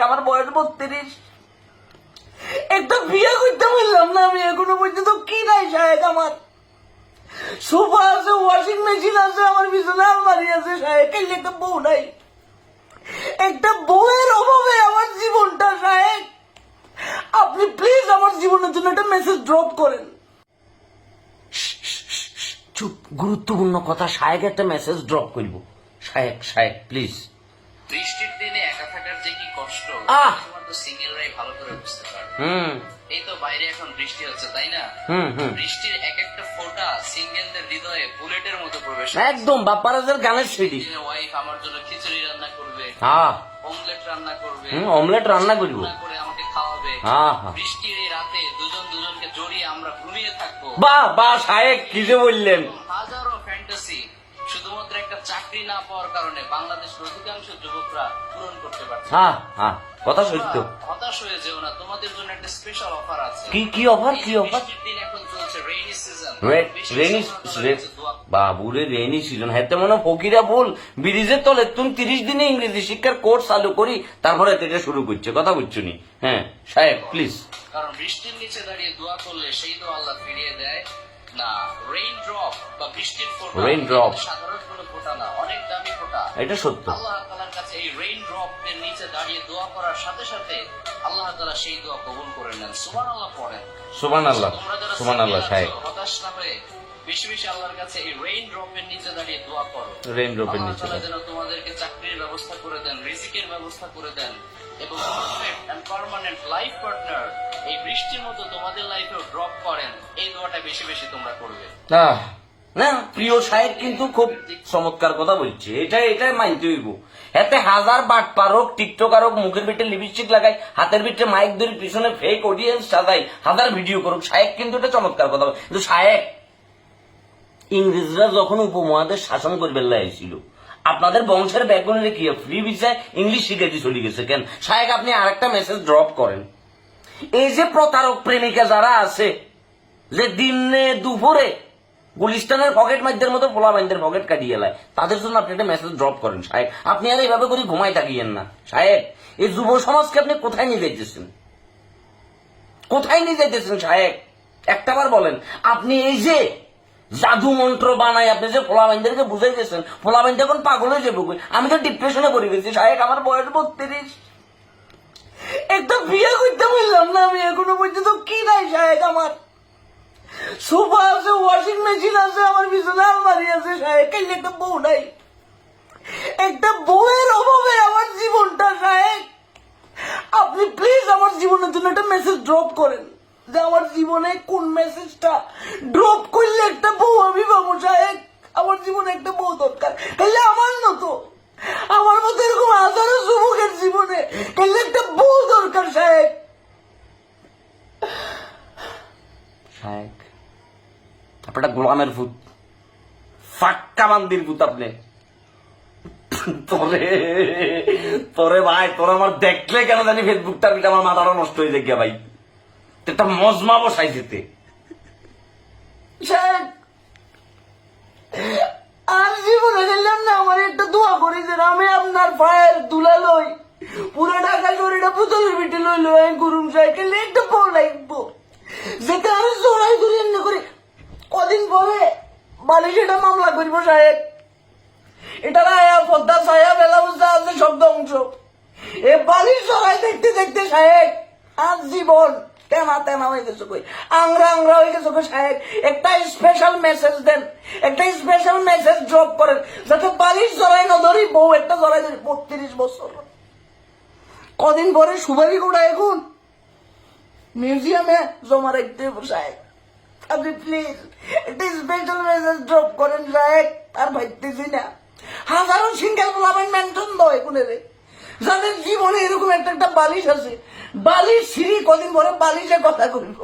আমার বয়স 32। একটা বিয়ে করতে পারলাম না আমি এখনো পর্যন্ত। কি নাই সাহেব, আমার সোফা আছে, ওয়াশিং মেশিন আছে, আমার বিছানা আলমারি আছে সাহেব, কাইলে একটা বউ নাই। একটা বউয়ের অভাবে আমার জীবনটা সাহেব। আপনি প্লিজ আমার জীবনের জন্য একটা মেসেজ ড্রপ করেন। চুপ, গুরুত্বপূর্ণ কথা। সাহেব একটা মেসেজ ড্রপ করব। সাহেব প্লিজ। বৃষ্টির দিনে একা থাকার যে কি কষ্ট তোমার তো সিঙ্গেলরাই ভালো করে বুঝতে পারবে। এই তো বাইরে এখন বৃষ্টি হচ্ছে তাই না? বৃষ্টির এক একটা ফোঁটা সিঙ্গেলদের হৃদয়ে বুলেটের মতো প্রবেশ। একদম বাপ্পারাজের গানের সিডি। ওয়াইফ আমার জন্য খিচুড়ি রান্না করবে, অমলেট রান্না করবে, অমলেট রান্না করবো, করে আমাকে খাওয়াবে। বৃষ্টির এই রাতে দুজন দুজনকে জড়িয়ে আমরা ঘুমিয়ে থাকবো। বাহ সাহেব কি যে বললেন। হাজারো ফ্যান্টাসি শুধুমাত্র একটা চাকরি না পাওয়ার কারণে বাংলাদেশের অধিকাংশ যুবকরা পূরণ করতে পারছে। কথা সত্য। হতাশ হয়ে যেও না, তোমাদের জন্য একটা স্পেশাল অফার আছে। কি অফার? দিন এখন চলছে রেইনি সিজন। বাবুরে রেইনি সিজন হেতে মনে ফকিরা বল ব্রিজের তলে তুমি 30 দিনে ইংরেজি শিক্ষার কোর্স চালু করি, তারপরে এটা শুরু করছে। কথা বুঝছো নি? সাহেব প্লিজ। কারণ বৃষ্টির নিচে দাঁড়িয়ে দোয়া করলে সেই দোয়া আল্লাহ ফিরিয়ে দেয় না। রেইন ড্রপ বা বৃষ্টির ফোঁটা, রেইন ড্রপ সাধারণ কোনো ফোঁটা না, অনেক দামি ফোঁটা। এটা সত্য। আল্লাহ তাআলার কাছে এই রেইন ড্রপ এর নিচে দাঁড়িয়ে দোয়া করার সাথে সাথে আল্লাহ তাআলা সেই দোয়া কবুল করে নেন। সুবহানাল্লাহ পড়েন। সুবহানাল্লাহ সুবহানাল্লাহ। সাহেব হতাশ না হয়ে বেশি বেশি আল্লাহর কাছে এই রেইন ড্রপ এর নিচে দাঁড়িয়ে দোয়া করো। রেইন ড্রপ এর নিচে আল্লাহ যেন তোমাদেরকে চাকরির ব্যবস্থা করে দেন, রিজিকের ব্যবস্থা করে দেন এবং perfect and permanent life partner এই বৃষ্টির মতো তোমাদের লাইফেও ড্রপ করেন। এই দোয়াটা বেশি বেশি তোমরা করবে। না প্রিয় সাহেব কিন্তু খুব চমৎকার কথা বলছে। এটাই মানতে হইব। এতে হাজার বাটপার হোক, টিকটকার হোক, মুখের ভিতরে লিপস্টিক লাগাই, হাতের ভিতরে মাইক ধরে পিছনে ফেক অডিয়েন্স সাজাই, হাজার ভিডিও করুক, সাহেব কিন্তু এটা চমৎকার কথা। কিন্তু সাহেব, ইংরেজরা যখন উপমহাদেশ শাসন করবে লাইছিল, আপনাদের বংশের ব্যাকগ্রাউন্ডে কি ফ্রি ভিসায় ইংলিশ শিখাইতে চলে গেছে কেন? সাহেব আপনি আরেকটা মেসেজ ড্রপ করেন। এই যে প্রতারক প্রেমিকা যারা আছে, যে দিনে দুপুরে গুলিস্তানের পকেট মাইদের মতো পোলা বাইন্দের পকেট কাটিয়ে এলায়, তাদের জন্য আপনি একটা মেসেজ ড্রপ করেন সাহেব। আপনি আর এইভাবে করে ঘুমাই থাকিয়েন না সাহেব। এই যুব সমাজকে আপনি কোথায় নিয়ে যাইতেছেন? কোথায় নিয়ে যাইতেছেন সাহেব? একটাবার বলেন। আপনি এই যে জাদু মন্ত্র বানাই আপনি যে পোলা বাইন্দেরকে বুঝাই দিয়েছেন, পোলা বাইন্দের এখন পাগল হয়ে যাবো। আমি তো ডিপ্রেশনে পড়ে গেছি সাহেব, আমার বয়স 32। একটা বিয়ে করতে পারলাম না আমি এখনো পর্যন্ত। কি নাই সাহেব, আমার সোফা আছে, ওয়াশিং মেশিন আছে, আমার বিছানা আলমারি আছে সাহেব, কাইলে একটা বউ নাই। একটা বউয়ের অভাবে আমার জীবনটা সাহেব। আপনি প্লিজ আমার জীবনের জন্য একটা মেসেজ ড্রপ করেন, যে আমার জীবনে কোন মেসেজটা ড্রপ করলে একটা বউ আমি পাবো সাহেব। আমার জীবনে একটা বউ দরকার, কাইলে আমার মতো এরকম হাজারো যুবকের জীবনে কাইলে একটা বউ দরকার সাহেব। সাহেব আপনার গোলামের ভূত, ফাক্কা বান্দির ভূত আপনি। তোরে ভাই, তোর আমার দেখলে কেন জানি ফেসবুকটার ভিতরে আমার মাথাটা নষ্ট হয়ে যায় ভাই। একটা মজমা বসাই যেতে আর জীবনে গেলাম না। আমার একটা দোয়া করি যে আমি আপনার পায়ের দুলা লই, পুরো ঢাকা শরীরটা পুতুলের ভিটে লই লই গুরুম সাইকেল একটা বউ লাগবো, যেটা আমি জোড়াই ধরে এমনি করি। কদিন পরে বালিশ এটা মামলা করব সাহেব। এটা আয়া পদ্মা ছায়া বেলা বুঝতে আছে সব ধ্বংস। এ বালিশ সবাই দেখতে দেখতে সাহেব আর জীবন তেনা হয়ে গেছে, কই আংরা হয়ে গেছে সাহেব। একটা স্পেশাল মেসেজ দেন, একটা স্পেশাল মেসেজ ড্রপ করেন, যাতে বালিশ জড়াই না ধরি, বউ একটা জড়াই ধরি। 32 বছর। কদিন পরে সুপারি গোড়া এখন মিউজিয়ামে জমা রাখতে সাহেব। আপনি প্লিজ একটা স্পেশাল মেসেজ ড্রপ করেন সাহেব। আর ভাবতেছি না হাজারো সিঙ্গেল পোলাবেন মেনশন দয় কোনে রে, যাদের জীবনে এরকম একটা বালিশ আছে। বালিশ সিঁড়ি কদিন পরে বালিশে কথা কইব।